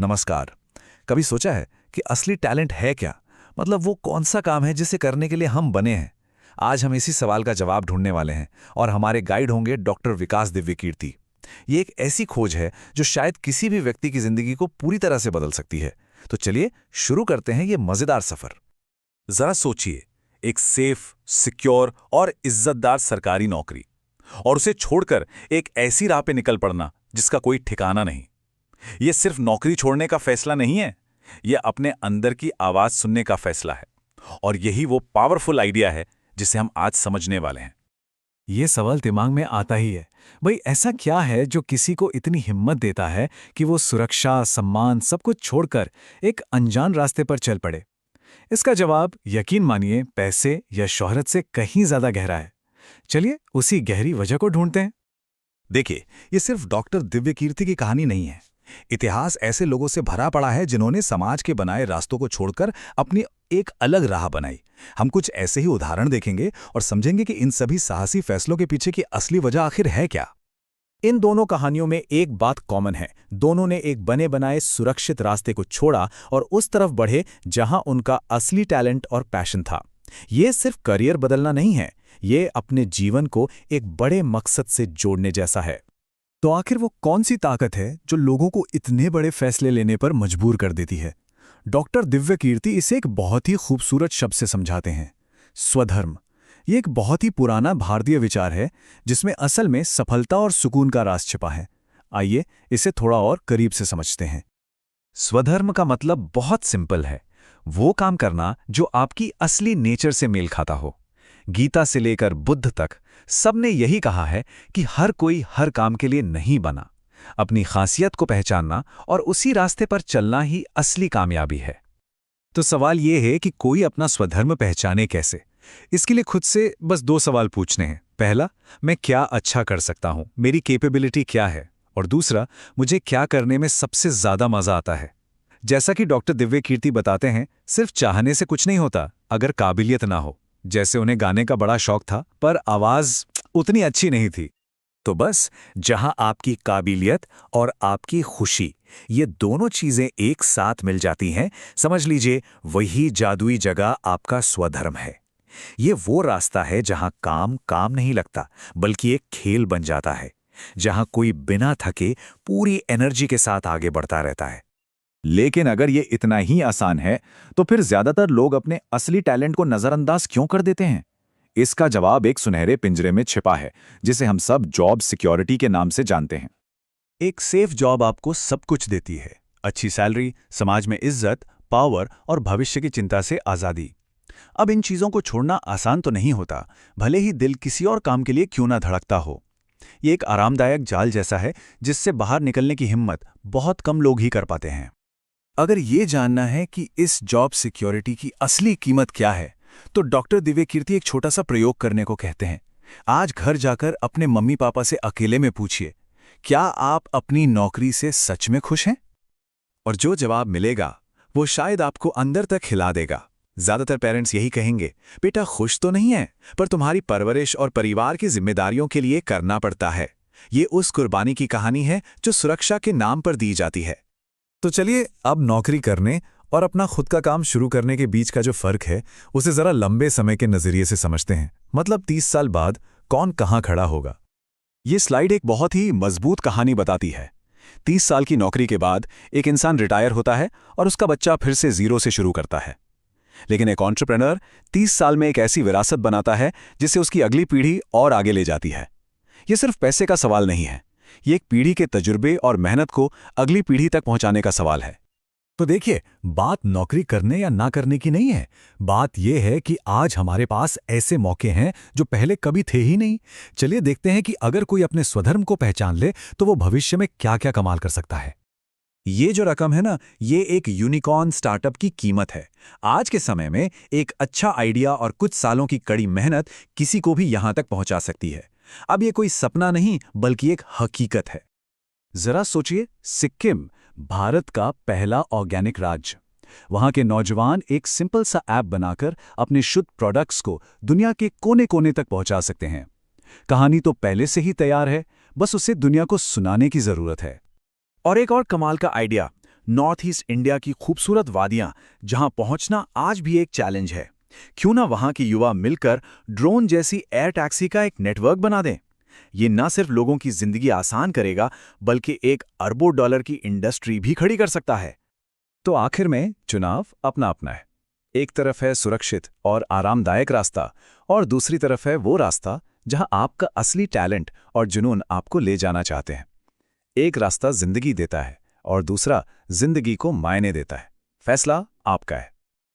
नमस्कार। कभी सोचा है कि असली टैलेंट है क्या? मतलब वो कौन सा काम है जिसे करने के लिए हम बने हैं? आज हम इसी सवाल का जवाब ढूंढने वाले हैं और हमारे गाइड होंगे डॉक्टर विकास दिव्यकीर्ति। ये एक ऐसी खोज है जो शायद किसी भी व्यक्ति की जिंदगी को पूरी तरह से बदल सकती है। तो चलिए शुरू करते हैं ये मजेदार सफर। जरा सोचिए, एक सेफ, सिक्योर और इज्जतदार सरकारी नौकरी, और उसे छोड़कर एक ऐसी राह पे निकल पड़ना जिसका कोई ठिकाना नहीं। ये सिर्फ नौकरी छोड़ने का फैसला नहीं है, ये अपने अंदर की आवाज सुनने का फैसला है। और यही वो पावरफुल आइडिया है जिसे हम आज समझने वाले हैं। ये सवाल दिमाग में आता ही है। भाई, ऐसा क्या है जो किसी को इतनी हिम्मत देता है कि वो सुरक्षा, सम्मान सब कुछ छोड़कर एक अनजान रास्ते पर चल पड़े? इसका जवाब, यकीन मानिए, पैसे या शोहरत से कहीं ज्यादा गहरा है। चलिए उसी गहरी वजह को ढूंढते हैं। देखिए, ये सिर्फ डॉक्टर दिव्यकीर्ति की कहानी नहीं है। इतिहास ऐसे लोगों से भरा पड़ा है जिन्होंने समाज के बनाए रास्तों को छोड़कर अपनी एक अलग राह बनाई। हम कुछ ऐसे ही उदाहरण देखेंगे और समझेंगे कि इन सभी साहसी फैसलों के पीछे की असली वजह आखिर है क्या। इन दोनों कहानियों में एक बात कॉमन है। दोनों ने एक बने बनाए सुरक्षित रास्ते को छोड़ा और उस तरफ बढ़े जहां उनका असली टैलेंट और पैशन था। ये सिर्फ करियर बदलना नहीं है, ये अपने जीवन को एक बड़े मकसद से जोड़ने जैसा है। तो आखिर वो कौन सी ताकत है जो लोगों को इतने बड़े फैसले लेने पर मजबूर कर देती है? डॉक्टर दिव्यकीर्ति इसे एक बहुत ही खूबसूरत शब्द से समझाते हैं, स्वधर्म। ये एक बहुत ही पुराना भारतीय विचार है जिसमें असल में सफलता और सुकून का राज छिपा है। आइए इसे थोड़ा और करीब से समझते हैं। स्वधर्म का मतलब बहुत सिंपल है, वो काम करना जो आपकी असली नेचर से मेल खाता हो। गीता से लेकर बुद्ध तक सबने यही कहा है कि हर कोई हर काम के लिए नहीं बना। अपनी खासियत को पहचानना और उसी रास्ते पर चलना ही असली कामयाबी है। तो सवाल ये है कि कोई अपना स्वधर्म पहचाने कैसे? इसके लिए खुद से बस दो सवाल पूछने हैं। पहला, मैं क्या अच्छा कर सकता हूं, मेरी कैपेबिलिटी क्या है? और दूसरा, मुझे क्या करने में सबसे ज्यादा मजा आता है? जैसा कि डॉक्टर दिव्यकीर्ति बताते हैं, सिर्फ चाहने से कुछ नहीं होता अगर काबिलियत ना हो। जैसे उन्हें गाने का बड़ा शौक था पर आवाज उतनी अच्छी नहीं थी। तो बस जहां आपकी काबिलियत और आपकी खुशी, ये दोनों चीजें एक साथ मिल जाती हैं, समझ लीजिए वही जादुई जगह आपका स्वधर्म है। ये वो रास्ता है जहां काम काम नहीं लगता, बल्कि एक खेल बन जाता है, जहां कोई बिना थके पूरी एनर्जी के साथ आगे बढ़ता रहता है। लेकिन अगर ये इतना ही आसान है, तो फिर ज्यादातर लोग अपने असली टैलेंट को नजरअंदाज क्यों कर देते हैं? इसका जवाब एक सुनहरे पिंजरे में छिपा है, जिसे हम सब जॉब सिक्योरिटी के नाम से जानते हैं। एक सेफ जॉब आपको सब कुछ देती है, अच्छी सैलरी, समाज में इज्जत, पावर और भविष्य की चिंता से आज़ादी। अब इन चीज़ों को छोड़ना आसान तो नहीं होता, भले ही दिल किसी और काम के लिए क्यों ना धड़कता हो। ये एक आरामदायक जाल जैसा है जिससे बाहर निकलने की हिम्मत बहुत कम लोग ही कर पाते हैं। अगर ये जानना है कि इस जॉब सिक्योरिटी की असली कीमत क्या है, तो डॉक्टर दिव्यकीर्ति एक छोटा सा प्रयोग करने को कहते हैं। आज घर जाकर अपने मम्मी पापा से अकेले में पूछिए, क्या आप अपनी नौकरी से सच में खुश हैं? और जो जवाब मिलेगा वो शायद आपको अंदर तक हिला देगा। ज्यादातर पेरेंट्स यही कहेंगे, बेटा खुश तो नहीं है, पर तुम्हारी परवरिश और परिवार की जिम्मेदारियों के लिए करना पड़ता है। ये उस कुर्बानी की कहानी है जो सुरक्षा के नाम पर दी जाती है। तो चलिए अब नौकरी करने और अपना खुद का काम शुरू करने के बीच का जो फर्क है, उसे जरा लंबे समय के नजरिए से समझते हैं। मतलब 30 साल बाद कौन कहां खड़ा होगा। ये स्लाइड एक बहुत ही मजबूत कहानी बताती है। 30 साल की नौकरी के बाद एक इंसान रिटायर होता है और उसका बच्चा फिर से जीरो से शुरू करता है। लेकिन एक एंटरप्रेन्योर 30 साल में एक ऐसी विरासत बनाता है जिसे उसकी अगली पीढ़ी और आगे ले जाती है। यह सिर्फ पैसे का सवाल नहीं है, ये एक पीढ़ी के तजुर्बे और मेहनत को अगली पीढ़ी तक पहुंचाने का सवाल है। तो देखिए, बात नौकरी करने या ना करने की नहीं है। बात यह है कि आज हमारे पास ऐसे मौके हैं जो पहले कभी थे ही नहीं। चलिए देखते हैं कि अगर कोई अपने स्वधर्म को पहचान ले तो वो भविष्य में क्या क्या कमाल कर सकता है। ये जो रकम है ना, ये एक यूनिकॉर्न स्टार्टअप की कीमत है। आज के समय में एक अच्छा आइडिया और कुछ सालों की कड़ी मेहनत किसी को भी यहां तक पहुंचा सकती है। अब ये कोई सपना नहीं, बल्कि एक हकीकत है। जरा सोचिए, सिक्किम, भारत का पहला ऑर्गेनिक राज्य। वहां के नौजवान एक सिंपल सा ऐप बनाकर अपने शुद्ध प्रोडक्ट्स को दुनिया के कोने कोने तक पहुंचा सकते हैं। कहानी तो पहले से ही तैयार है, बस उसे दुनिया को सुनाने की जरूरत है। और एक और कमाल का आइडिया, नॉर्थ ईस्ट इंडिया की खूबसूरत वादियां, जहां पहुंचना आज भी एक चैलेंज है। क्यों ना वहां के युवा मिलकर ड्रोन जैसी एयर टैक्सी का एक नेटवर्क बना दें। ये न सिर्फ लोगों की जिंदगी आसान करेगा, बल्कि एक अरबों डॉलर की इंडस्ट्री भी खड़ी कर सकता है। तो आखिर में चुनाव अपना अपना है। एक तरफ है सुरक्षित और आरामदायक रास्ता, और दूसरी तरफ है वो रास्ता जहां आपका असली टैलेंट और जुनून आपको ले जाना चाहते हैं। एक रास्ता जिंदगी देता है और दूसरा जिंदगी को मायने देता है। फैसला आपका है।